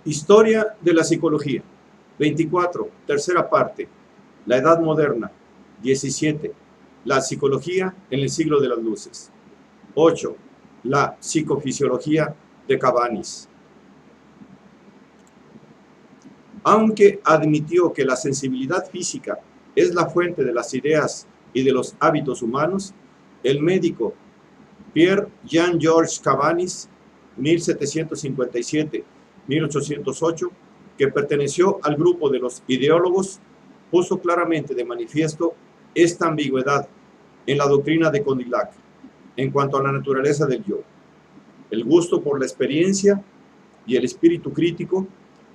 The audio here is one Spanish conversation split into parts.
Historia de la psicología. 24. Tercera parte. La Edad Moderna. 17. La psicología en el siglo de las luces. 8. La psicofisiología de Cabanis. Aunque admitió que la sensibilidad física es la fuente de las ideas y de los hábitos humanos, el médico Pierre Jean-Georges Cabanis, 1757-1808, que perteneció al grupo de los ideólogos, puso claramente de manifiesto esta ambigüedad en la doctrina de Condillac en cuanto a la naturaleza del yo. El gusto por la experiencia y el espíritu crítico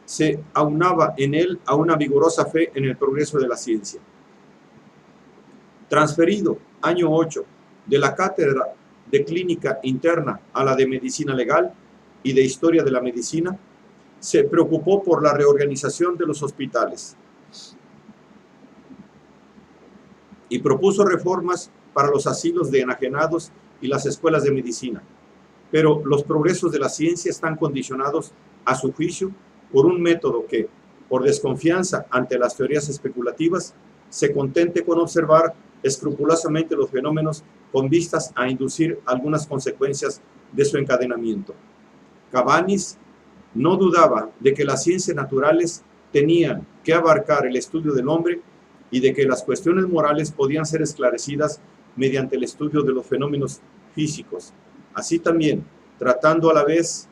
se aunaba en él a una vigorosa fe en el progreso de la ciencia. Transferido, año 8, de la cátedra de clínica interna a la de medicina legal y de historia de la medicina, se preocupó por la reorganización de los hospitales y propuso reformas para los asilos de enajenados y las escuelas de medicina. Pero los progresos de la ciencia están condicionados, a su juicio, por un método que, por desconfianza ante las teorías especulativas, se contente con observar escrupulosamente los fenómenos con vistas a inducir algunas consecuencias de su encadenamiento. Cabanis no dudaba de que las ciencias naturales tenían que abarcar el estudio del hombre y de que las cuestiones morales podían ser esclarecidas mediante el estudio de los fenómenos físicos. Así también, tratando a la vez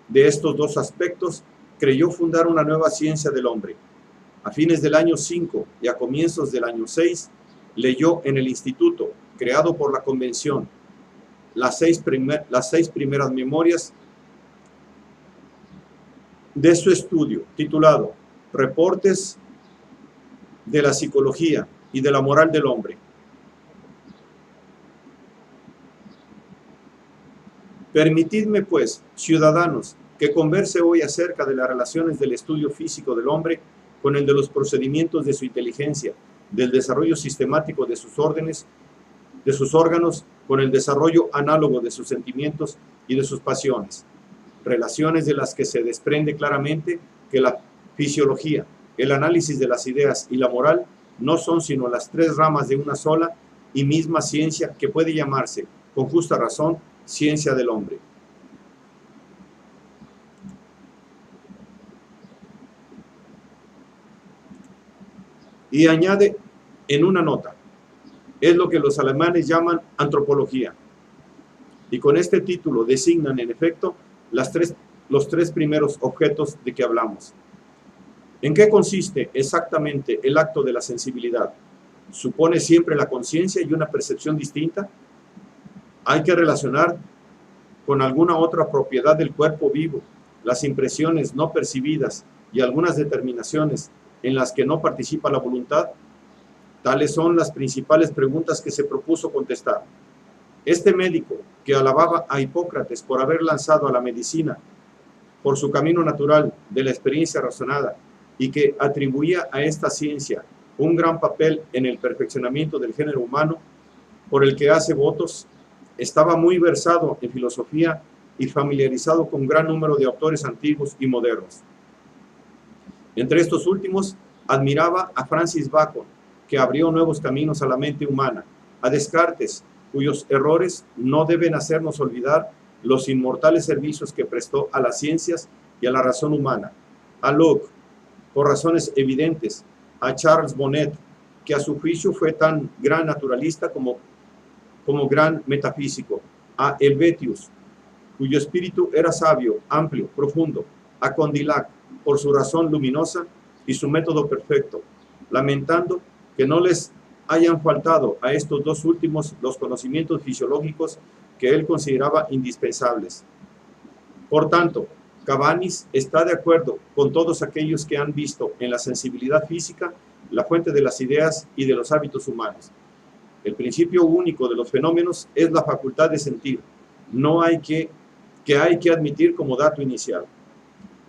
de estos dos aspectos, creyó fundar una nueva ciencia del hombre. A fines del año 5 y a comienzos del año 6, leyó en el instituto, creado por la convención, las seis primeras memorias de su estudio, titulado Reportes de la psicología y de la moral del hombre. Permitidme, pues, ciudadanos, que converse hoy acerca de las relaciones del estudio físico del hombre con el de los procedimientos de su inteligencia, del desarrollo sistemático de sus órganos, con el desarrollo análogo de sus sentimientos y de sus pasiones. Relaciones de las que se desprende claramente que la fisiología, el análisis de las ideas y la moral no son sino las tres ramas de una sola y misma ciencia que puede llamarse, con justa razón, ciencia del hombre. Y añade en una nota, es lo que los alemanes llaman antropología. Y con este título designan en efecto los tres primeros objetos de que hablamos. ¿En qué consiste exactamente el acto de la sensibilidad? ¿Supone siempre la conciencia y una percepción distinta? ¿Hay que relacionar con alguna otra propiedad del cuerpo vivo las impresiones no percibidas y algunas determinaciones en las que no participa la voluntad? Tales son las principales preguntas que se propuso contestar. Este médico, que alababa a Hipócrates por haber lanzado a la medicina por su camino natural de la experiencia razonada y que atribuía a esta ciencia un gran papel en el perfeccionamiento del género humano, por el que hace votos, estaba muy versado en filosofía y familiarizado con un gran número de autores antiguos y modernos. Entre estos últimos, admiraba a Francis Bacon, que abrió nuevos caminos a la mente humana, a Descartes, cuyos errores no deben hacernos olvidar los inmortales servicios que prestó a las ciencias y a la razón humana, a Locke, por razones evidentes, a Charles Bonnet, que a su juicio fue tan gran naturalista como gran metafísico, a Helvetius, cuyo espíritu era sabio, amplio, profundo, a Condillac, por su razón luminosa y su método perfecto, lamentando que no les hayan faltado a estos dos últimos los conocimientos fisiológicos que él consideraba indispensables. Por tanto, Cabanis está de acuerdo con todos aquellos que han visto en la sensibilidad física la fuente de las ideas y de los hábitos humanos. El principio único de los fenómenos es la facultad de sentir, que hay que admitir como dato inicial.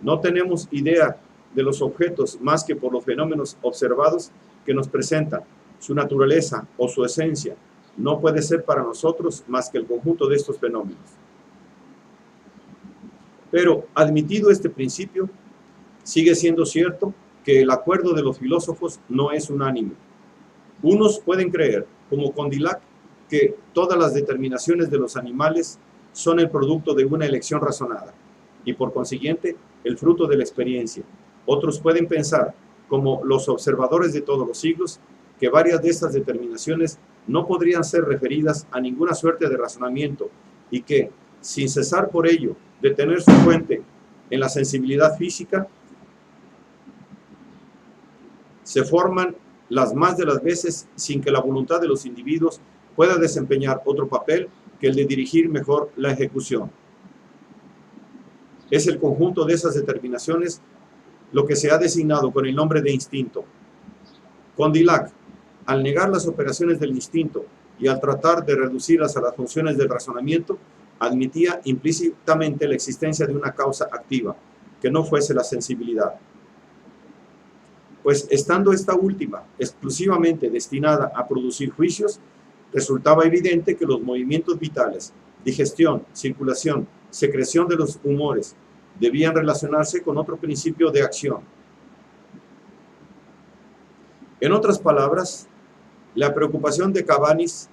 No tenemos idea de los objetos más que por los fenómenos observados que nos presentan. Su naturaleza o su esencia no puede ser para nosotros más que el conjunto de estos fenómenos. Pero admitido este principio, sigue siendo cierto que el acuerdo de los filósofos no es unánime. Unos pueden creer, como Condillac, que todas las determinaciones de los animales son el producto de una elección razonada y por consiguiente el fruto de la experiencia. Otros pueden pensar, como los observadores de todos los siglos, que varias de estas determinaciones no podrían ser referidas a ninguna suerte de razonamiento y que, sin cesar por ello de tener su fuente en la sensibilidad física, se forman las más de las veces sin que la voluntad de los individuos pueda desempeñar otro papel que el de dirigir mejor la ejecución. Es el conjunto de esas determinaciones lo que se ha designado con el nombre de instinto. Condillac, al negar las operaciones del instinto y al tratar de reducirlas a las funciones del razonamiento, admitía implícitamente la existencia de una causa activa, que no fuese la sensibilidad. Pues estando esta última exclusivamente destinada a producir juicios, resultaba evidente que los movimientos vitales, digestión, circulación, secreción de los humores, debían relacionarse con otro principio de acción. En otras palabras, la preocupación de Cabanis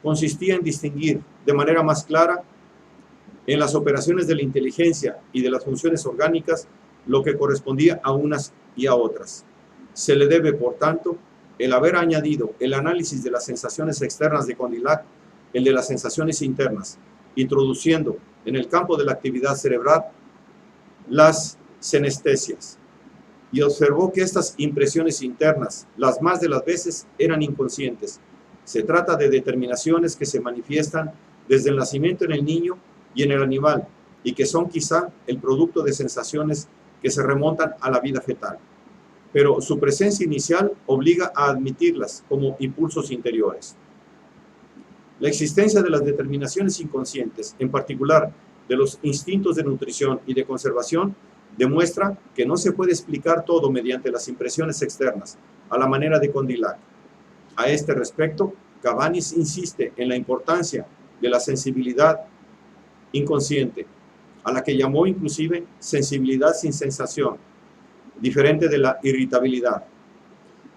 consistía en distinguir de manera más clara en las operaciones de la inteligencia y de las funciones orgánicas lo que correspondía a unas y a otras. Se le debe, por tanto, el haber añadido el análisis de las sensaciones externas de Condillac, el de las sensaciones internas, introduciendo en el campo de la actividad cerebral las senestesias, y observó que estas impresiones internas, las más de las veces, eran inconscientes. Se trata de determinaciones que se manifiestan desde el nacimiento en el niño y en el animal, y que son quizá el producto de sensaciones que se remontan a la vida fetal. Pero su presencia inicial obliga a admitirlas como impulsos interiores. La existencia de las determinaciones inconscientes, en particular de los instintos de nutrición y de conservación, demuestra que no se puede explicar todo mediante las impresiones externas, a la manera de Condillac. A este respecto, Cabanis insiste en la importancia de la sensibilidad inconsciente, a la que llamó inclusive sensibilidad sin sensación, diferente de la irritabilidad.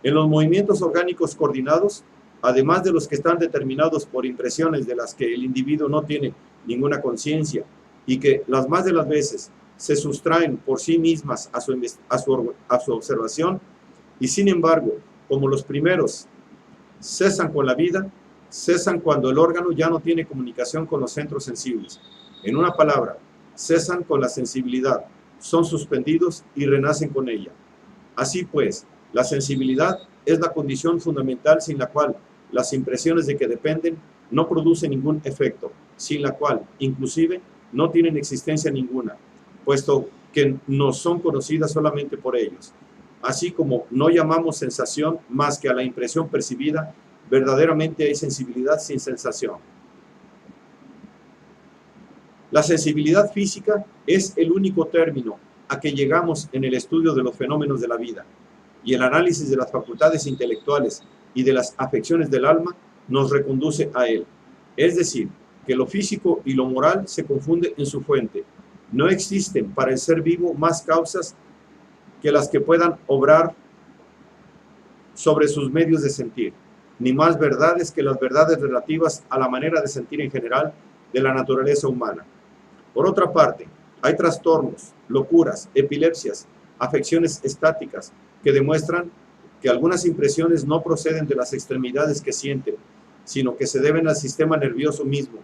En los movimientos orgánicos coordinados, además de los que están determinados por impresiones de las que el individuo no tiene ninguna conciencia y que las más de las veces se sustraen por sí mismas a su observación, y sin embargo, como los primeros cesan con la vida, cesan cuando el órgano ya no tiene comunicación con los centros sensibles. En una palabra, cesan con la sensibilidad, son suspendidos y renacen con ella. Así pues, la sensibilidad es la condición fundamental sin la cual las impresiones de que dependen no producen ningún efecto, sin la cual, inclusive, no tienen existencia ninguna, puesto que no son conocidas solamente por ellos. Así como no llamamos sensación más que a la impresión percibida, verdaderamente hay sensibilidad sin sensación. La sensibilidad física es el único término a que llegamos en el estudio de los fenómenos de la vida, y el análisis de las facultades intelectuales y de las afecciones del alma nos reconduce a él. Es decir, que lo físico y lo moral se confunden en su fuente. No existen para el ser vivo más causas que las que puedan obrar sobre sus medios de sentir, ni más verdades que las verdades relativas a la manera de sentir en general de la naturaleza humana. Por otra parte, hay trastornos, locuras, epilepsias, afecciones estáticas que demuestran que algunas impresiones no proceden de las extremidades que sienten, sino que se deben al sistema nervioso mismo.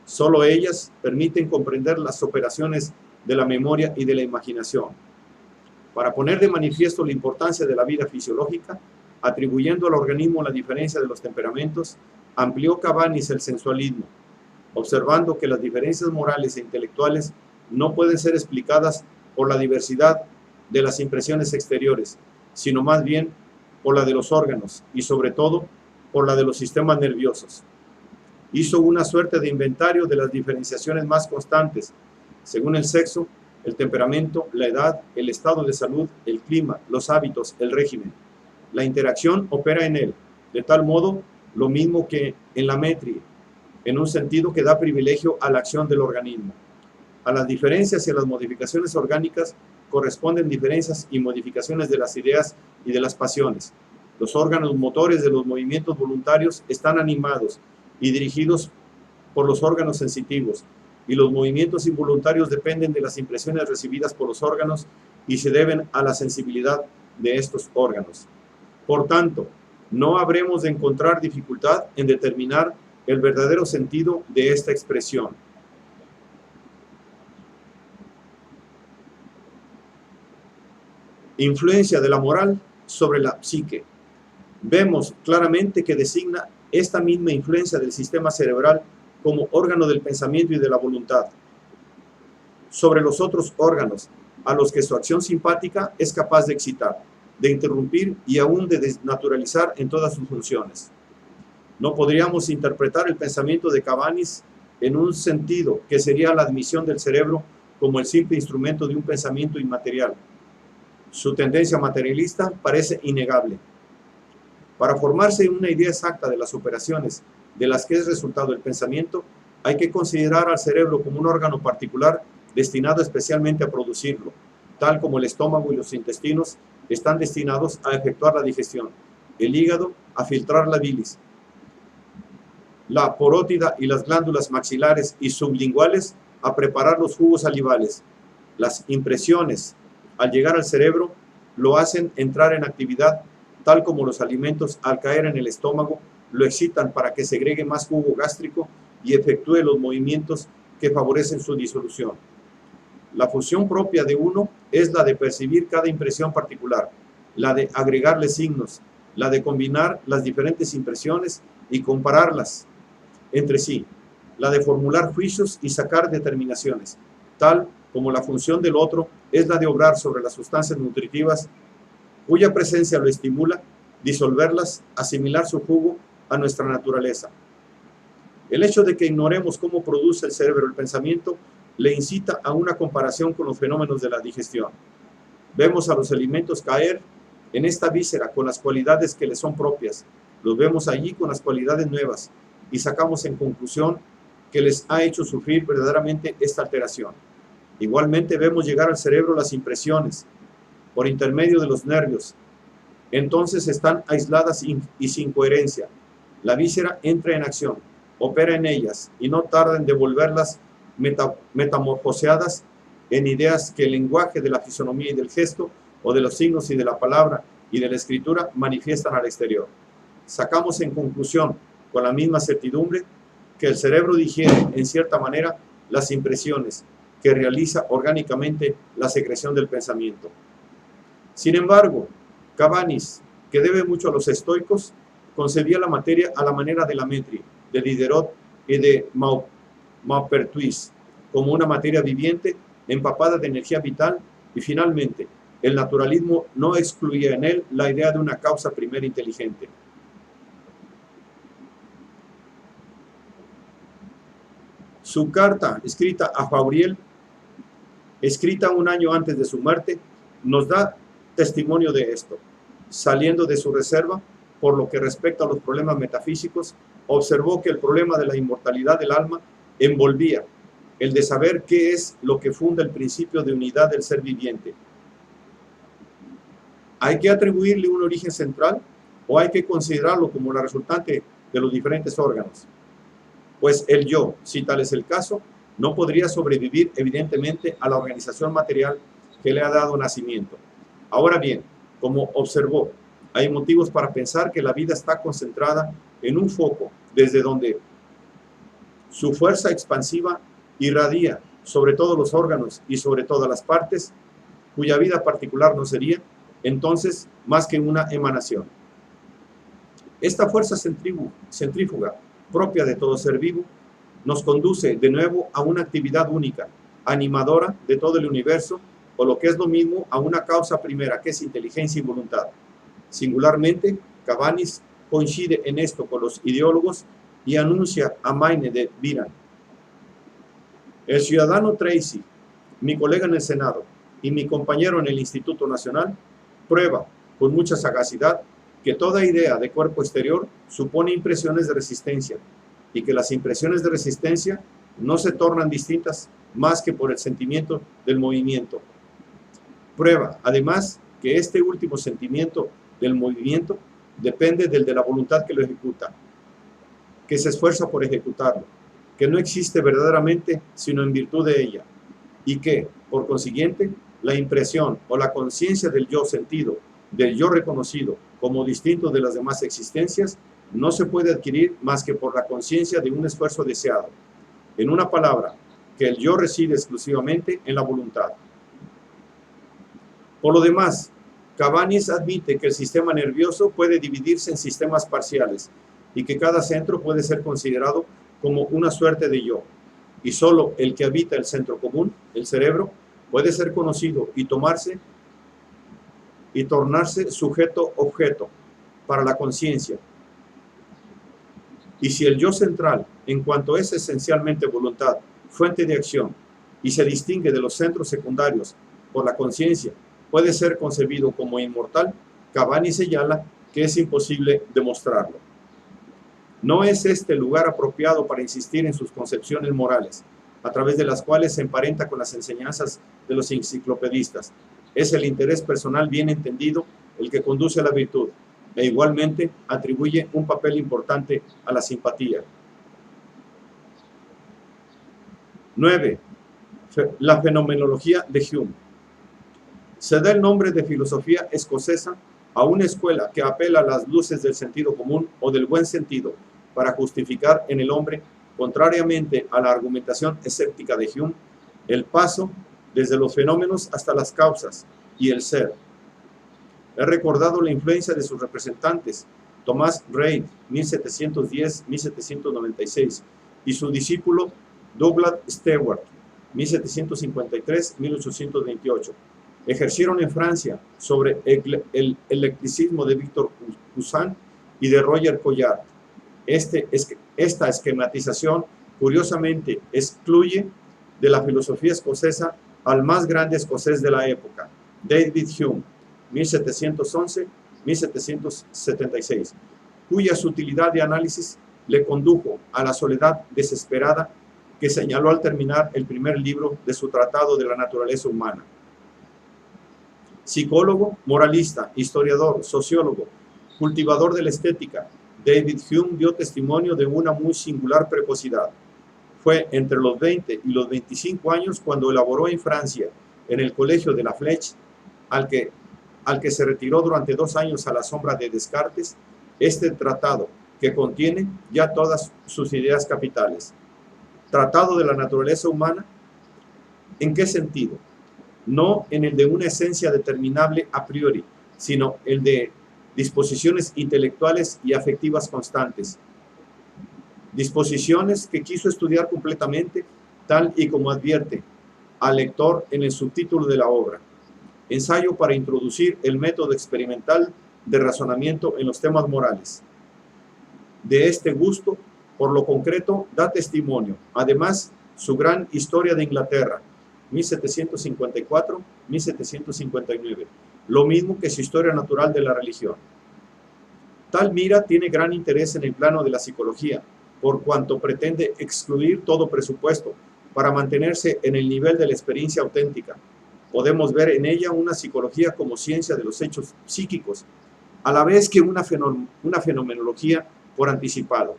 Solo ellas permiten comprender las operaciones de la memoria y de la imaginación. Para poner de manifiesto la importancia de la vida fisiológica, atribuyendo al organismo la diferencia de los temperamentos, amplió Cabanis el sensualismo, observando que las diferencias morales e intelectuales no pueden ser explicadas por la diversidad de las impresiones exteriores, sino más bien por la de los órganos y sobre todo por la de los sistemas nerviosos. Hizo una suerte de inventario de las diferenciaciones más constantes, según el sexo, el temperamento, la edad, el estado de salud, el clima, los hábitos, el régimen. La interacción opera en él, de tal modo lo mismo que en la metría, en un sentido que da privilegio a la acción del organismo. A las diferencias y a las modificaciones orgánicas corresponden diferencias y modificaciones de las ideas y de las pasiones. Los órganos motores de los movimientos voluntarios están animados y dirigidos por los órganos sensitivos, y los movimientos involuntarios dependen de las impresiones recibidas por los órganos y se deben a la sensibilidad de estos órganos. Por tanto, no habremos de encontrar dificultad en determinar el verdadero sentido de esta expresión. Influencia de la moral sobre la psique. Vemos claramente que designa esta misma influencia del sistema cerebral como órgano del pensamiento y de la voluntad sobre los otros órganos, a los que su acción simpática es capaz de excitar, de interrumpir y aún de desnaturalizar en todas sus funciones. No podríamos interpretar el pensamiento de Cabanis en un sentido que sería la admisión del cerebro como el simple instrumento de un pensamiento inmaterial. Su tendencia materialista parece innegable. Para formarse una idea exacta de las operaciones de las que es resultado el pensamiento, hay que considerar al cerebro como un órgano particular destinado especialmente a producirlo, tal como el estómago y los intestinos están destinados a efectuar la digestión, el hígado a filtrar la bilis, la parótida y las glándulas maxilares y sublinguales a preparar los jugos salivales. Las impresiones, al llegar al cerebro, lo hacen entrar en actividad, tal como los alimentos al caer en el estómago lo excitan para que segregue más jugo gástrico y efectúe los movimientos que favorecen su disolución. La función propia de uno es la de percibir cada impresión particular, la de agregarle signos, la de combinar las diferentes impresiones y compararlas entre sí, la de formular juicios y sacar determinaciones, tal como la función del otro es la de obrar sobre las sustancias nutritivas cuya presencia lo estimula, disolverlas, asimilar su jugo a nuestra naturaleza. El hecho de que ignoremos cómo produce el cerebro el pensamiento le incita a una comparación con los fenómenos de la digestión. Vemos a los alimentos caer en esta víscera con las cualidades que les son propias, los vemos allí con las cualidades nuevas y sacamos en conclusión que les ha hecho sufrir verdaderamente esta alteración. Igualmente vemos llegar al cerebro las impresiones por intermedio de los nervios. Entonces están aisladas y sin coherencia. La víscera entra en acción, opera en ellas y no tarda en devolverlas metamorfoseadas en ideas que el lenguaje de la fisonomía y del gesto, o de los signos y de la palabra y de la escritura manifiestan al exterior. Sacamos en conclusión, con la misma certidumbre, que el cerebro digiere en cierta manera las impresiones que realiza orgánicamente la secreción del pensamiento. Sin embargo, Cabanis, que debe mucho a los estoicos, concebía la materia a la manera de la Metri, de Diderot y de Maupertuis, como una materia viviente, empapada de energía vital, y finalmente, el naturalismo no excluía en él la idea de una causa primera inteligente. Su carta escrita a Fauriel, escrita un año antes de su muerte, nos da testimonio de esto. Saliendo de su reserva, por lo que respecta a los problemas metafísicos, observó que el problema de la inmortalidad del alma envolvía el de saber qué es lo que funda el principio de unidad del ser viviente. ¿Hay que atribuirle un origen central o hay que considerarlo como la resultante de los diferentes órganos? Pues el yo, si tal es el caso, no podría sobrevivir evidentemente a la organización material que le ha dado nacimiento. Ahora bien, como observó, hay motivos para pensar que la vida está concentrada en un foco desde donde su fuerza expansiva irradia sobre todos los órganos y sobre todas las partes, cuya vida particular no sería, entonces, más que una emanación. Esta fuerza centrífuga, propia de todo ser vivo, nos conduce de nuevo a una actividad única, animadora de todo el universo, o lo que es lo mismo, a una causa primera, que es inteligencia y voluntad. Singularmente, Cabanis coincide en esto con los ideólogos y anuncia a Maine de Biran. El ciudadano Tracy, mi colega en el Senado y mi compañero en el Instituto Nacional, prueba con mucha sagacidad que toda idea de cuerpo exterior supone impresiones de resistencia y que las impresiones de resistencia no se tornan distintas más que por el sentimiento del movimiento. Prueba, además, que este último sentimiento del movimiento depende del de la voluntad que lo ejecuta, que se esfuerza por ejecutarlo, que no existe verdaderamente sino en virtud de ella, y que, por consiguiente, la impresión o la conciencia del yo sentido, del yo reconocido como distinto de las demás existencias, no se puede adquirir más que por la conciencia de un esfuerzo deseado. En una palabra, que el yo reside exclusivamente en la voluntad. Por lo demás, Cabanis admite que el sistema nervioso puede dividirse en sistemas parciales y que cada centro puede ser considerado como una suerte de yo, y solo el que habita el centro común, el cerebro, puede ser conocido y tornarse sujeto-objeto para la conciencia. Y si el yo central, en cuanto es esencialmente voluntad, fuente de acción, y se distingue de los centros secundarios por la conciencia, puede ser concebido como inmortal, Cabanis señala que es imposible demostrarlo. No es este el lugar apropiado para insistir en sus concepciones morales, a través de las cuales se emparenta con las enseñanzas de los enciclopedistas. Es el interés personal bien entendido el que conduce a la virtud, e igualmente atribuye un papel importante a la simpatía. 9. La fenomenología de Hume. Se da el nombre de filosofía escocesa a una escuela que apela a las luces del sentido común o del buen sentido para justificar en el hombre, contrariamente a la argumentación escéptica de Hume, el paso desde los fenómenos hasta las causas y el ser. He recordado la influencia de sus representantes, Thomas Reid, 1710-1796, y su discípulo Douglas Stewart, 1753-1828. Ejercieron en Francia sobre el eclecticismo de Victor Cousin y de Roger Collard. Esta esquematización, curiosamente, excluye de la filosofía escocesa al más grande escocés de la época, David Hume, 1711-1776, cuya sutilidad de análisis le condujo a la soledad desesperada que señaló al terminar el primer libro de su Tratado de la Naturaleza Humana. Psicólogo, moralista, historiador, sociólogo, cultivador de la estética, David Hume dio testimonio de una muy singular precocidad. Fue entre los 20 y los 25 años cuando elaboró en Francia, en el Colegio de la Fleche, al que se retiró durante 2 años a la sombra de Descartes, este tratado que contiene ya todas sus ideas capitales. Tratado de la naturaleza humana, ¿en qué sentido? No en el de una esencia determinable a priori, sino el de disposiciones intelectuales y afectivas constantes. Disposiciones que quiso estudiar completamente, tal y como advierte al lector en el subtítulo de la obra. Ensayo para introducir el método experimental de razonamiento en los temas morales. De este gusto, por lo concreto, da testimonio, además, su gran Historia de Inglaterra, 1754-1759, lo mismo que su Historia Natural de la Religión. Tal mira tiene gran interés en el plano de la psicología, por cuanto pretende excluir todo presupuesto para mantenerse en el nivel de la experiencia auténtica. Podemos ver en ella una psicología como ciencia de los hechos psíquicos, a la vez que una fenomenología por anticipado.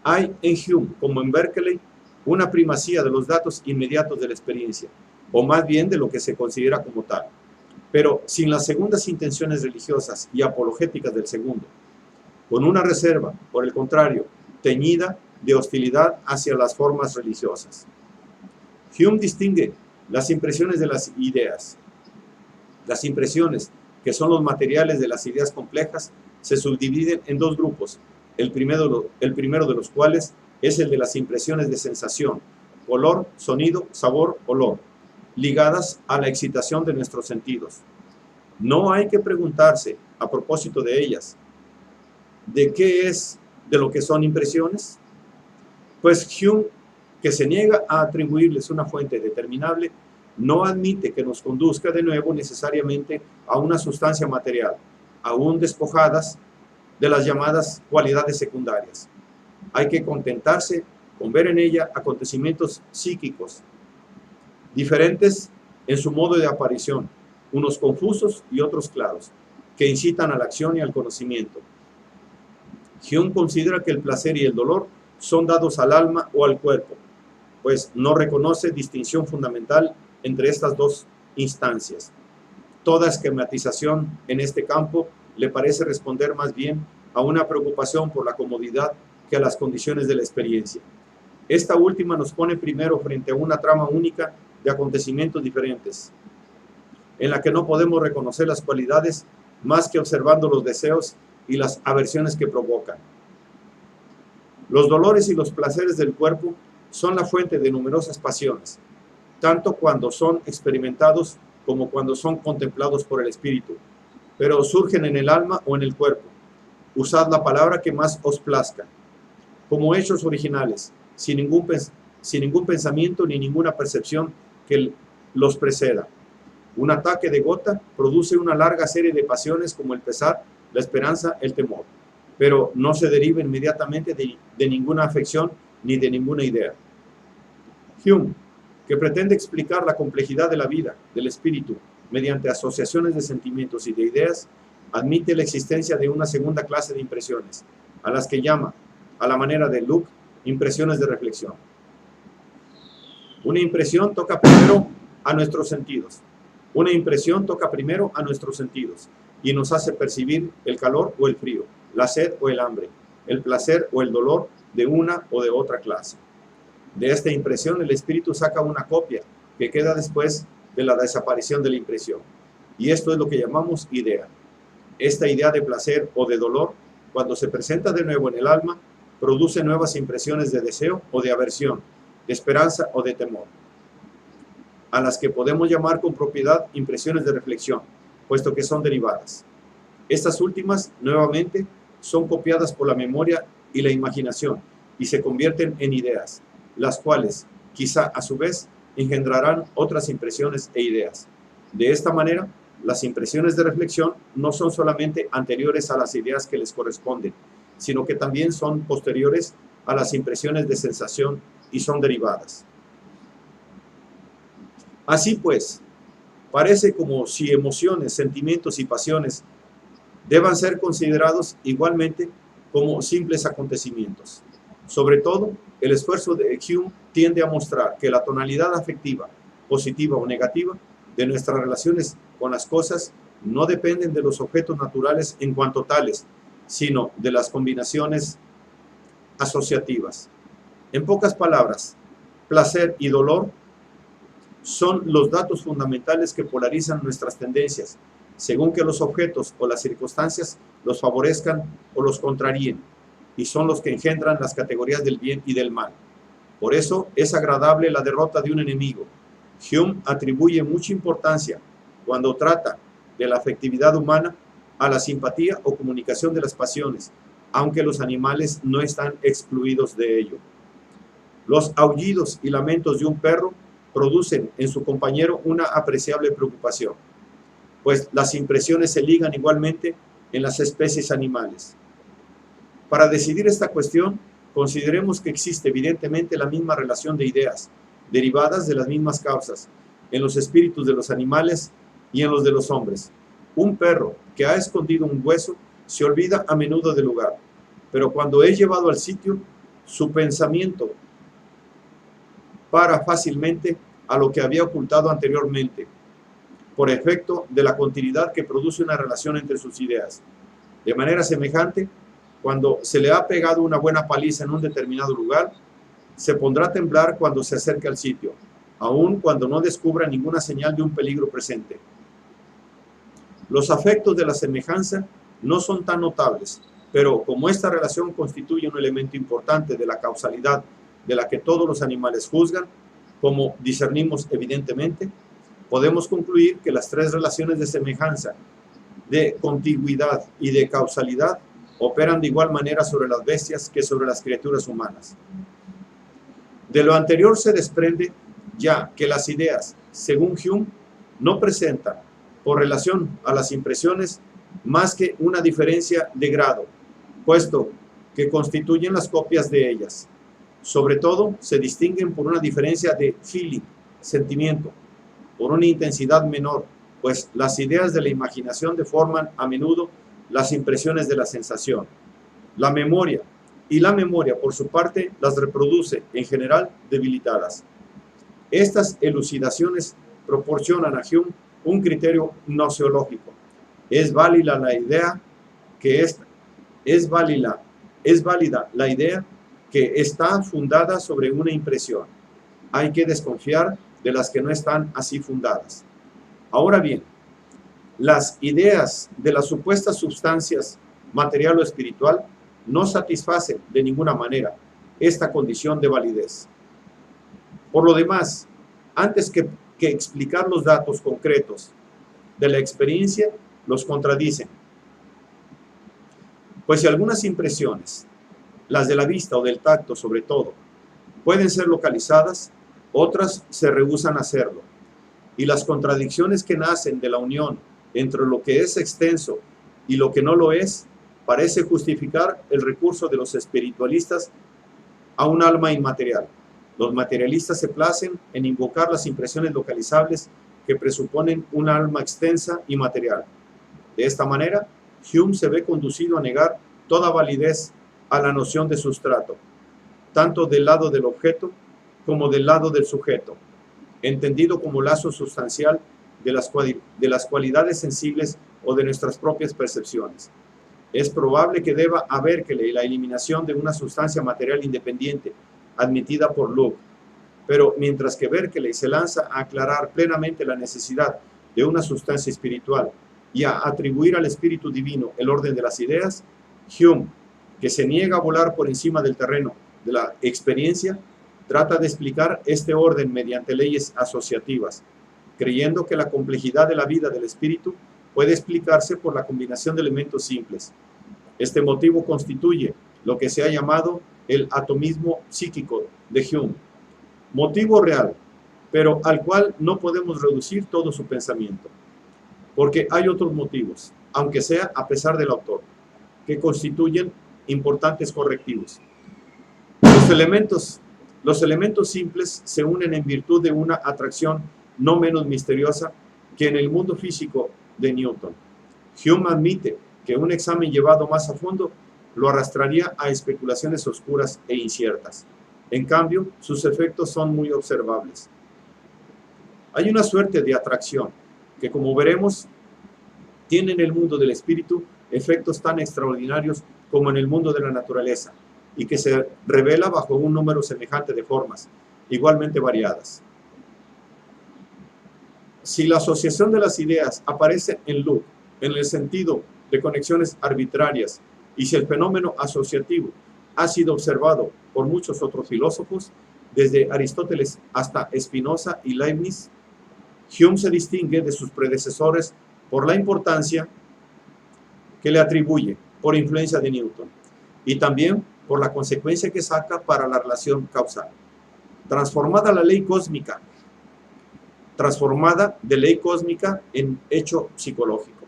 Hay en Hume, como en Berkeley, una primacía de los datos inmediatos de la experiencia, o más bien de lo que se considera como tal, pero sin las segundas intenciones religiosas y apologéticas del segundo, con una reserva, por el contrario, teñida de hostilidad hacia las formas religiosas. Hume distingue las impresiones de las ideas. Las impresiones, que son los materiales de las ideas complejas, se subdividen en 2 grupos, el primero de los cuales es el de las impresiones de sensación, color, sonido, sabor, olor, ligadas a la excitación de nuestros sentidos. No hay que preguntarse, a propósito de ellas, ¿de qué es de lo que son impresiones? Pues Hume, que se niega a atribuirles una fuente determinable, no admite que nos conduzca de nuevo necesariamente a una sustancia material, aún despojadas de las llamadas cualidades secundarias. Hay que contentarse con ver en ella acontecimientos psíquicos, diferentes en su modo de aparición, unos confusos y otros claros, que incitan a la acción y al conocimiento. Hume considera que el placer y el dolor son dados al alma o al cuerpo, pues no reconoce distinción fundamental entre estas dos instancias. Toda esquematización en este campo le parece responder más bien a una preocupación por la comodidad que a las condiciones de la experiencia. Esta última nos pone primero frente a una trama única de acontecimientos diferentes, en la que no podemos reconocer las cualidades más que observando los deseos y las aversiones que provocan. Los dolores y los placeres del cuerpo son la fuente de numerosas pasiones, tanto cuando son experimentados como cuando son contemplados por el espíritu, pero surgen en el alma o en el cuerpo. Usad la palabra que más os plazca, como hechos originales, sin ningún pensamiento ni ninguna percepción que los preceda. Un ataque de gota produce una larga serie de pasiones como el pesar, la esperanza, el temor, pero no se deriva inmediatamente de ninguna afección ni de ninguna idea. Hume, que pretende explicar la complejidad de la vida, del espíritu, mediante asociaciones de sentimientos y de ideas, admite la existencia de una segunda clase de impresiones, a las que llama, a la manera de Locke, impresiones de reflexión. Una impresión toca primero a nuestros sentidos. Una impresión toca primero a nuestros sentidos y nos hace percibir el calor o el frío, la sed o el hambre, el placer o el dolor de una o de otra clase. De esta impresión el espíritu saca una copia que queda después de la desaparición de la impresión. Y esto es lo que llamamos idea. Esta idea de placer o de dolor, cuando se presenta de nuevo en el alma, produce nuevas impresiones de deseo o de aversión, de esperanza o de temor, a las que podemos llamar con propiedad impresiones de reflexión, puesto que son derivadas. Estas últimas, nuevamente, son copiadas por la memoria y la imaginación y se convierten en ideas, las cuales, quizá a su vez, engendrarán otras impresiones e ideas. De esta manera, las impresiones de reflexión no son solamente anteriores a las ideas que les corresponden, sino que también son posteriores a las impresiones de sensación y son derivadas. Así pues, parece como si emociones, sentimientos y pasiones deban ser considerados igualmente como simples acontecimientos. Sobre todo, el esfuerzo de Hume tiende a mostrar que la tonalidad afectiva, positiva o negativa, de nuestras relaciones con las cosas no dependen de los objetos naturales en cuanto tales, sino de las combinaciones asociativas. En pocas palabras, placer y dolor son los datos fundamentales que polarizan nuestras tendencias, según que los objetos o las circunstancias los favorezcan o los contraríen, y son los que engendran las categorías del bien y del mal. Por eso es agradable la derrota de un enemigo. Hume atribuye mucha importancia, cuando trata de la afectividad humana, a la simpatía o comunicación de las pasiones, aunque los animales no están excluidos de ello. Los aullidos y lamentos de un perro producen en su compañero una apreciable preocupación, pues las impresiones se ligan igualmente en las especies animales. Para decidir esta cuestión, consideremos que existe evidentemente la misma relación de ideas, derivadas de las mismas causas, en los espíritus de los animales y en los de los hombres. Un perro que ha escondido un hueso se olvida a menudo del lugar, pero cuando es llevado al sitio, su pensamiento para fácilmente a lo que había ocultado anteriormente, por efecto de la continuidad que produce una relación entre sus ideas. De manera semejante, cuando se le ha pegado una buena paliza en un determinado lugar, se pondrá a temblar cuando se acerque al sitio, aun cuando no descubra ninguna señal de un peligro presente. Los afectos de la semejanza no son tan notables, pero como esta relación constituye un elemento importante de la causalidad de la que todos los animales juzgan, como discernimos evidentemente, podemos concluir que las tres relaciones de semejanza, de contigüidad y de causalidad operan de igual manera sobre las bestias que sobre las criaturas humanas. De lo anterior se desprende ya que las ideas, según Hume, no presentan, por relación a las impresiones, más que una diferencia de grado, puesto que constituyen las copias de ellas. Sobre todo, se distinguen por una diferencia de feeling, sentimiento, por una intensidad menor, pues las ideas de la imaginación deforman a menudo las impresiones de la sensación. La memoria, por su parte, las reproduce, en general, debilitadas. Estas elucidaciones proporcionan a Hume un criterio gnoseológico. Es válida la idea que está fundada sobre una impresión. Hay que desconfiar de las que no están así fundadas. Ahora bien, las ideas de las supuestas sustancias material o espiritual no satisfacen de ninguna manera esta condición de validez. Por lo demás, antes que explicar los datos concretos de la experiencia, los contradicen. Pues si algunas impresiones, las de la vista o del tacto sobre todo, pueden ser localizadas, otras se rehúsan a hacerlo. Y las contradicciones que nacen de la unión entre lo que es extenso y lo que no lo es, parece justificar el recurso de los espiritualistas a un alma inmaterial. Los materialistas se placen en invocar las impresiones localizables que presuponen un alma extensa y material. De esta manera, Hume se ve conducido a negar toda validez a la noción de sustrato, tanto del lado del objeto como del lado del sujeto, entendido como lazo sustancial de las cualidades sensibles o de nuestras propias percepciones. Es probable que deba a Berkeley la eliminación de una sustancia material independiente, admitida por Locke, pero mientras que Berkeley se lanza a aclarar plenamente la necesidad de una sustancia espiritual y a atribuir al espíritu divino el orden de las ideas, Hume, que se niega a volar por encima del terreno de la experiencia, trata de explicar este orden mediante leyes asociativas, creyendo que la complejidad de la vida del espíritu puede explicarse por la combinación de elementos simples. Este motivo constituye lo que se ha llamado el atomismo psíquico de Hume, motivo real, pero al cual no podemos reducir todo su pensamiento, porque hay otros motivos, aunque sea a pesar del autor, que constituyen importantes correctivos. Los elementos simples se unen en virtud de una atracción no menos misteriosa que en el mundo físico de Newton. Hume admite que un examen llevado más a fondo lo arrastraría a especulaciones oscuras e inciertas. En cambio, sus efectos son muy observables. Hay una suerte de atracción que, como veremos, tiene en el mundo del espíritu efectos tan extraordinarios como en el mundo de la naturaleza, y que se revela bajo un número semejante de formas, igualmente variadas. Si la asociación de las ideas aparece en Locke en el sentido de conexiones arbitrarias, y si el fenómeno asociativo ha sido observado por muchos otros filósofos, desde Aristóteles hasta Spinoza y Leibniz, Hume se distingue de sus predecesores por la importancia que le atribuye por influencia de Newton, y también por la consecuencia que saca para la relación causal. Transformada de ley cósmica en hecho psicológico,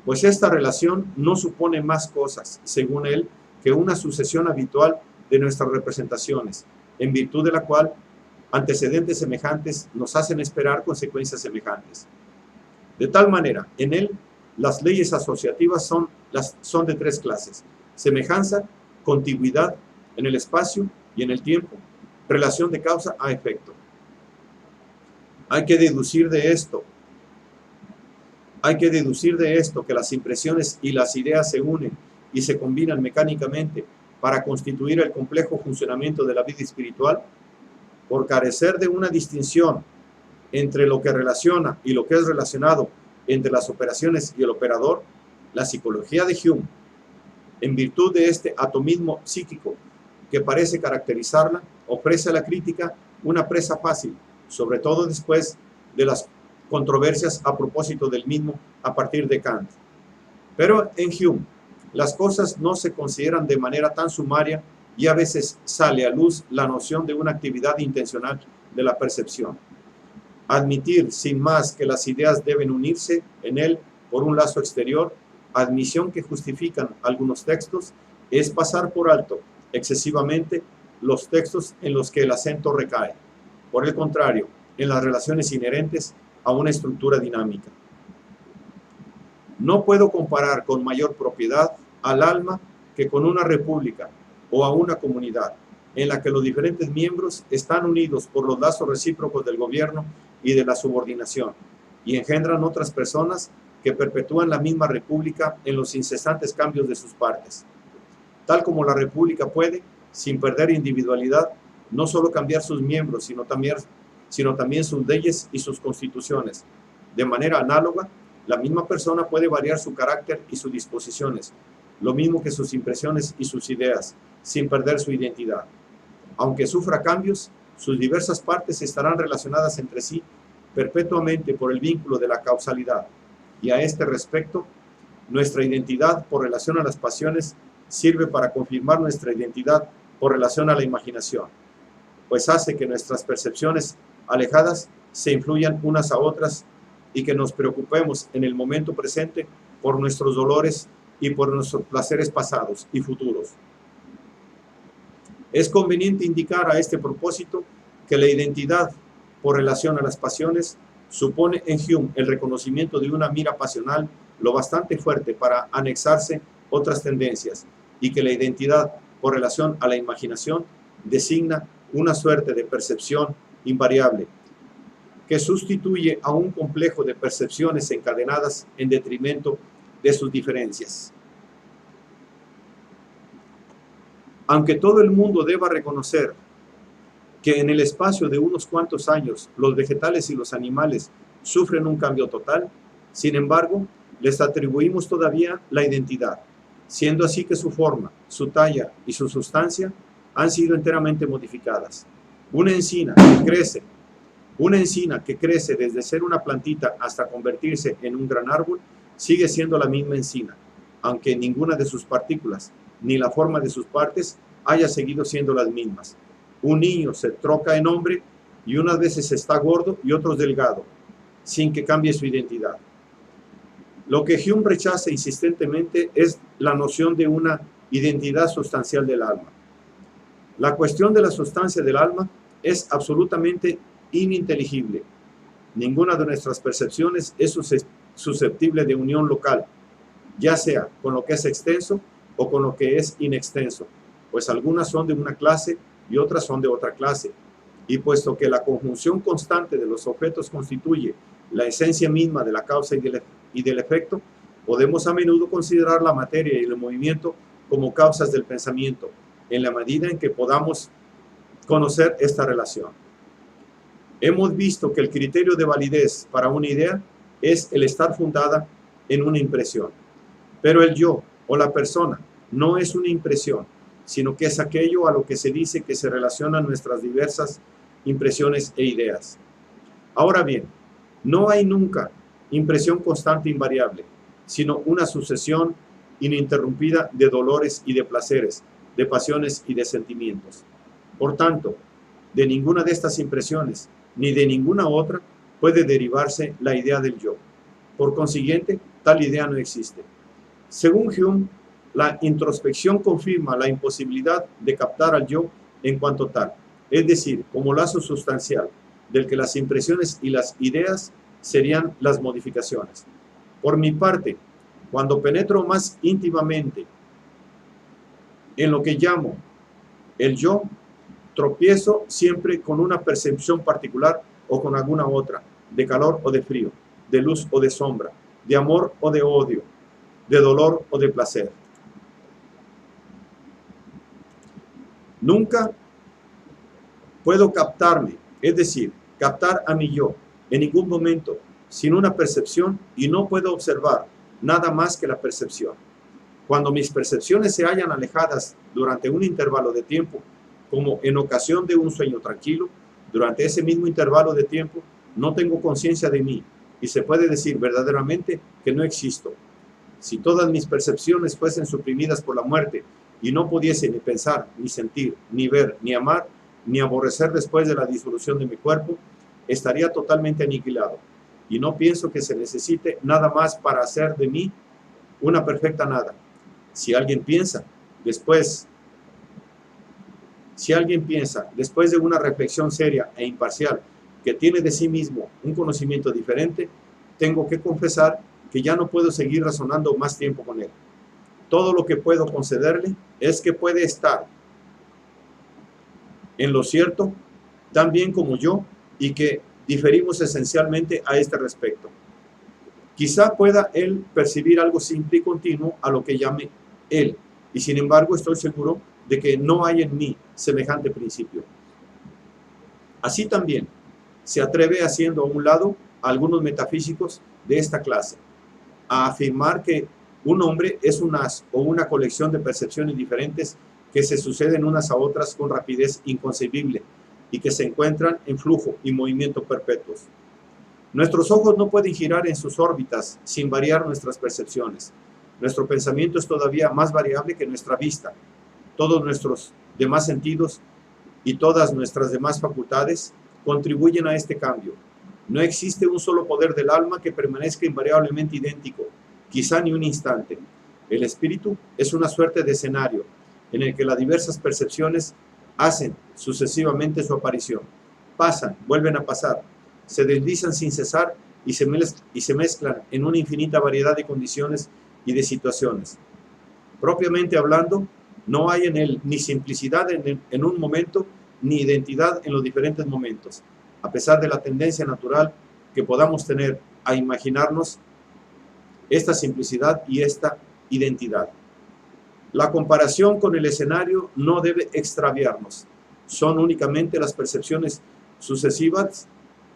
pues esta relación no supone más cosas, según él, que una sucesión habitual de nuestras representaciones, en virtud de la cual antecedentes semejantes nos hacen esperar consecuencias semejantes. De tal manera, en él, las leyes asociativas son de tres clases: semejanza, contigüidad en el espacio y en el tiempo, relación de causa a efecto. Hay que deducir de esto que las impresiones y las ideas se unen y se combinan mecánicamente para constituir el complejo funcionamiento de la vida espiritual. Por carecer de una distinción entre lo que relaciona y lo que es relacionado entre las operaciones y el operador, la psicología de Hume, en virtud de este atomismo psíquico que parece caracterizarla, ofrece a la crítica una presa fácil, sobre todo después de las controversias a propósito del mismo a partir de Kant. Pero en Hume, las cosas no se consideran de manera tan sumaria y a veces sale a luz la noción de una actividad intencional de la percepción. Admitir sin más que las ideas deben unirse en él por un lazo exterior, admisión que justifican algunos textos, es pasar por alto excesivamente los textos en los que el acento recae. Por el contrario, en las relaciones inherentes a una estructura dinámica. No puedo comparar con mayor propiedad al alma que con una república o a una comunidad en la que los diferentes miembros están unidos por los lazos recíprocos del gobierno y de la subordinación y engendran otras personas que perpetúan la misma república en los incesantes cambios de sus partes. Tal como la república puede, sin perder individualidad, no solo cambiar sus miembros, sino también sus leyes y sus constituciones. De manera análoga, la misma persona puede variar su carácter y sus disposiciones, lo mismo que sus impresiones y sus ideas, sin perder su identidad. Aunque sufra cambios, sus diversas partes estarán relacionadas entre sí perpetuamente por el vínculo de la causalidad, y a este respecto, nuestra identidad por relación a las pasiones sirve para confirmar nuestra identidad por relación a la imaginación, pues hace que nuestras percepciones alejadas se influyan unas a otras y que nos preocupemos en el momento presente por nuestros dolores y por nuestros placeres pasados y futuros. Es conveniente indicar a este propósito que la identidad por relación a las pasiones supone en Hume el reconocimiento de una mira pasional lo bastante fuerte para anexarse otras tendencias, y que la identidad por relación a la imaginación designa una suerte de percepción invariable que sustituye a un complejo de percepciones encadenadas en detrimento de sus diferencias. Aunque todo el mundo deba reconocer que en el espacio de unos cuantos años los vegetales y los animales sufren un cambio total, sin embargo, les atribuimos todavía la identidad, siendo así que su forma, su talla y su sustancia han sido enteramente modificadas. Una encina que crece desde ser una plantita hasta convertirse en un gran árbol, sigue siendo la misma encina, aunque ninguna de sus partículas ni la forma de sus partes haya seguido siendo las mismas. Un niño se troca en hombre y unas veces está gordo y otros delgado, sin que cambie su identidad. Lo que Hume rechaza insistentemente es la noción de una identidad sustancial del alma. La cuestión de la sustancia del alma es absolutamente ininteligible. Ninguna de nuestras percepciones es susceptible de unión local, ya sea con lo que es extenso o con lo que es inextenso, pues algunas son de una clase y otras son de otra clase. Y puesto que la conjunción constante de los objetos constituye la esencia misma de la causa y del efecto, podemos a menudo considerar la materia y el movimiento como causas del pensamiento, en la medida en que podamos conocer esta relación. Hemos visto que el criterio de validez para una idea es el estar fundada en una impresión. Pero el yo o la persona no es una impresión, sino que es aquello a lo que se dice que se relacionan nuestras diversas impresiones e ideas. Ahora bien, no hay nunca impresión constante e invariable, sino una sucesión ininterrumpida de dolores y de placeres, de pasiones y de sentimientos. Por tanto, de ninguna de estas impresiones, ni de ninguna otra, puede derivarse la idea del yo. Por consiguiente, tal idea no existe. Según Hume, la introspección confirma la imposibilidad de captar al yo en cuanto tal, es decir, como lazo sustancial, del que las impresiones y las ideas serían las modificaciones. Por mi parte, cuando penetro más íntimamente en lo que llamo el yo, tropiezo siempre con una percepción particular o con alguna otra, de calor o de frío, de luz o de sombra, de amor o de odio, de dolor o de placer. Nunca puedo captarme, es decir, captar a mi yo, en ningún momento, sin una percepción, y no puedo observar nada más que la percepción. Cuando mis percepciones se hallan alejadas durante un intervalo de tiempo, como en ocasión de un sueño tranquilo, durante ese mismo intervalo de tiempo no tengo conciencia de mí, y se puede decir verdaderamente que no existo. Si todas mis percepciones fuesen suprimidas por la muerte y no pudiese ni pensar, ni sentir, ni ver, ni amar, ni aborrecer después de la disolución de mi cuerpo, estaría totalmente aniquilado. Y no pienso que se necesite nada más para hacer de mí una perfecta nada. Si alguien piensa, después de una reflexión seria e imparcial, que tiene de sí mismo un conocimiento diferente, tengo que confesar que ya no puedo seguir razonando más tiempo con él. Todo lo que puedo concederle es que puede estar en lo cierto tan bien como yo y que diferimos esencialmente a este respecto. Quizá pueda él percibir algo simple y continuo a lo que llame él, y sin embargo estoy seguro de que no hay en mí semejante principio. Así también se atreve, haciendo a un lado a algunos metafísicos de esta clase, a afirmar que un hombre es un haz o una colección de percepciones diferentes que se suceden unas a otras con rapidez inconcebible y que se encuentran en flujo y movimiento perpetuos. Nuestros ojos no pueden girar en sus órbitas sin variar nuestras percepciones. Nuestro pensamiento es todavía más variable que nuestra vista. Todos nuestros demás sentidos y todas nuestras demás facultades contribuyen a este cambio. No existe un solo poder del alma que permanezca invariablemente idéntico, quizá ni un instante. El espíritu es una suerte de escenario en el que las diversas percepciones hacen sucesivamente su aparición. Pasan, vuelven a pasar, se deslizan sin cesar y se mezclan en una infinita variedad de condiciones y de situaciones. Propiamente hablando, no hay en él ni simplicidad en un momento, ni identidad en los diferentes momentos, a pesar de la tendencia natural que podamos tener a imaginarnos esta simplicidad y esta identidad. La comparación con el escenario no debe extraviarnos. Son únicamente las percepciones sucesivas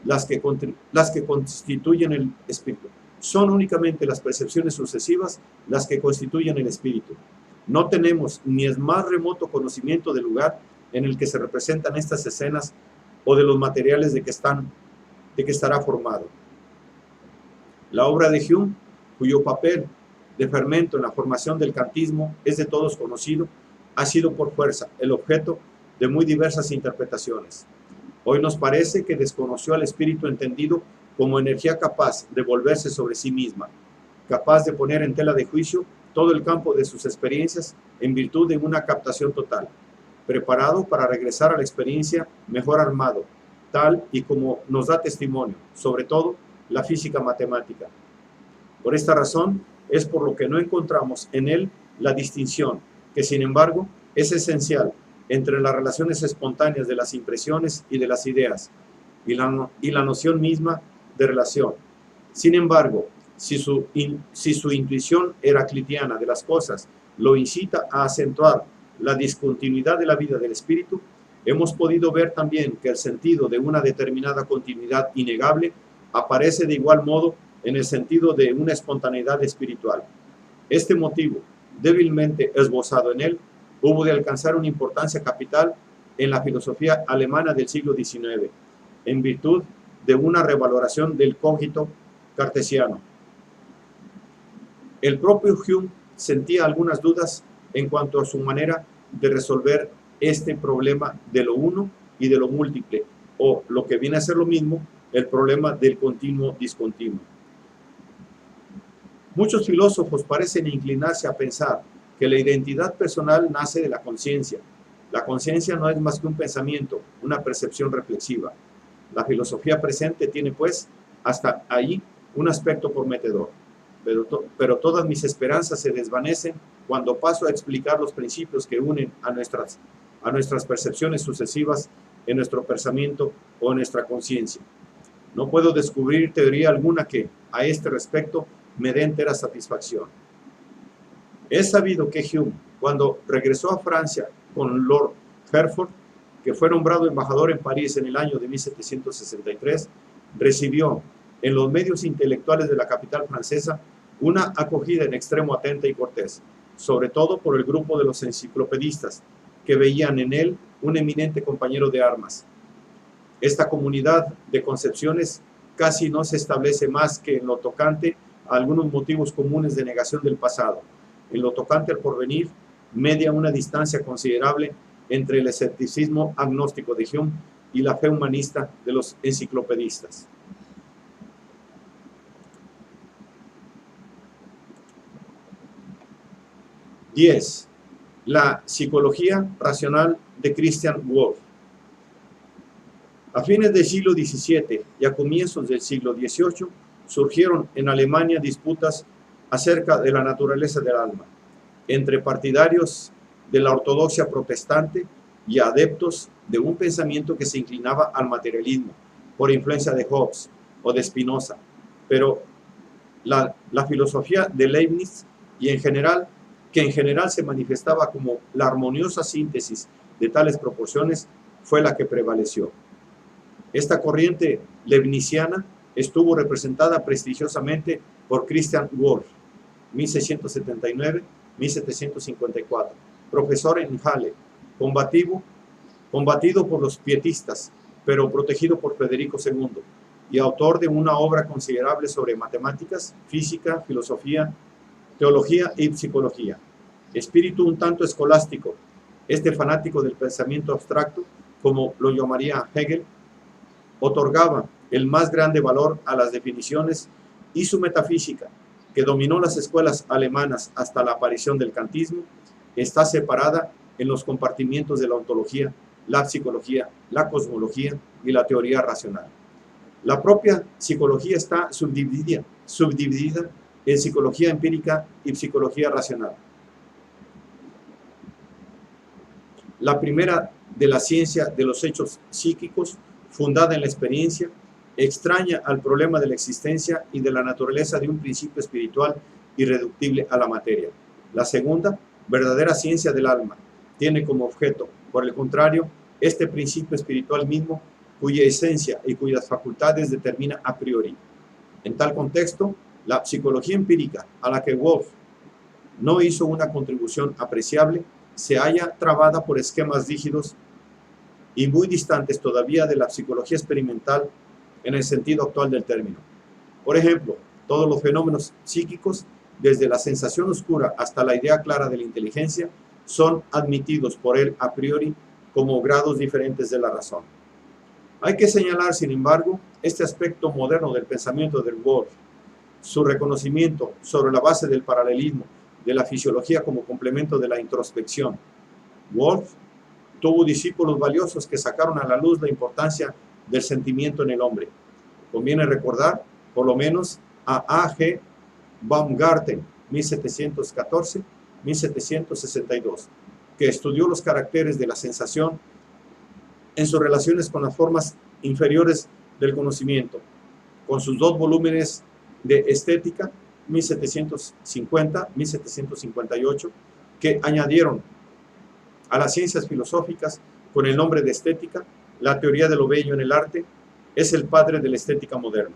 las que constituyen el espíritu. Son únicamente las percepciones sucesivas las que constituyen el espíritu. No tenemos ni el más remoto conocimiento del lugar en el que se representan estas escenas o de los materiales de que estará formado. La obra de Hume, cuyo papel de fermento en la formación del kantismo es de todos conocido, ha sido por fuerza el objeto de muy diversas interpretaciones. Hoy nos parece que desconoció al espíritu entendido como energía capaz de volverse sobre sí misma, capaz de poner en tela de juicio todo el campo de sus experiencias en virtud de una captación total, preparado para regresar a la experiencia mejor armado, tal y como nos da testimonio, sobre todo la física matemática. Por esta razón es por lo que no encontramos en él la distinción, que sin embargo es esencial entre las relaciones espontáneas de las impresiones y de las ideas, y la noción misma de relación. Sin embargo, si su intuición heraclitiana de las cosas lo incita a acentuar la discontinuidad de la vida del espíritu, hemos podido ver también que el sentido de una determinada continuidad innegable aparece de igual modo en el sentido de una espontaneidad espiritual. Este motivo, débilmente esbozado en él, hubo de alcanzar una importancia capital en la filosofía alemana del siglo XIX, en virtud de una revaloración del cogito cartesiano. El propio Hume sentía algunas dudas en cuanto a su manera de resolver este problema de lo uno y de lo múltiple, o lo que viene a ser lo mismo, el problema del continuo discontinuo. Muchos filósofos parecen inclinarse a pensar que la identidad personal nace de la conciencia. La conciencia no es más que un pensamiento, una percepción reflexiva. La filosofía presente tiene, pues, hasta ahí un aspecto prometedor. Pero todas mis esperanzas se desvanecen cuando paso a explicar los principios que unen a nuestras percepciones sucesivas en nuestro pensamiento o en nuestra conciencia. No puedo descubrir teoría alguna que, a este respecto, me dé entera satisfacción. Es sabido que Hume, cuando regresó a Francia con Lord Hertford, que fue nombrado embajador en París en el año de 1763, recibió en los medios intelectuales de la capital francesa una acogida en extremo atenta y cortés, sobre todo por el grupo de los enciclopedistas, que veían en él un eminente compañero de armas. Esta comunidad de concepciones casi no se establece más que en lo tocante a algunos motivos comunes de negación del pasado. En lo tocante al porvenir, media una distancia considerable entre el escepticismo agnóstico de Hume y la fe humanista de los enciclopedistas. La psicología racional de Christian Wolff. A fines del siglo XVII y a comienzos del siglo XVIII surgieron en Alemania disputas acerca de la naturaleza del alma, entre partidarios de la ortodoxia protestante y adeptos de un pensamiento que se inclinaba al materialismo, por influencia de Hobbes o de Spinoza, pero la filosofía de Leibniz que en general se manifestaba como la armoniosa síntesis de tales proporciones, fue la que prevaleció. Esta corriente leibniziana estuvo representada prestigiosamente por Christian Wolff, 1679-1754, profesor en Halle, combatido por los pietistas, pero protegido por Federico II, y autor de una obra considerable sobre matemáticas, física, filosofía, teología y psicología. Espíritu un tanto escolástico, este fanático del pensamiento abstracto, como lo llamaría Hegel, otorgaba el más grande valor a las definiciones, y su metafísica, que dominó las escuelas alemanas hasta la aparición del kantismo, está separada en los compartimientos de la ontología, la psicología, la cosmología y la teoría racional. La propia psicología está subdividida en psicología empírica y psicología racional. La primera de la ciencia de los hechos psíquicos, fundada en la experiencia, extraña al problema de la existencia y de la naturaleza de un principio espiritual irreductible a la materia. La segunda, verdadera ciencia del alma, tiene como objeto, por el contrario, este principio espiritual mismo, cuya esencia y cuyas facultades determina a priori. En tal contexto, la psicología empírica, a la que Wolff no hizo una contribución apreciable, se halla trabada por esquemas rígidos y muy distantes todavía de la psicología experimental en el sentido actual del término. Por ejemplo, todos los fenómenos psíquicos, desde la sensación oscura hasta la idea clara de la inteligencia, son admitidos por él a priori como grados diferentes de la razón. Hay que señalar, sin embargo, este aspecto moderno del pensamiento de Wolff, su reconocimiento sobre la base del paralelismo de la fisiología como complemento de la introspección. Wolff tuvo discípulos valiosos que sacaron a la luz la importancia del sentimiento en el hombre. Conviene recordar, por lo menos, a A.G. Baumgarten, 1714-1762, que estudió los caracteres de la sensación en sus relaciones con las formas inferiores del conocimiento, con sus dos volúmenes de Estética, 1750-1758, que añadieron a las ciencias filosóficas con el nombre de estética la teoría de lo bello en el arte. Es el padre de la estética moderna.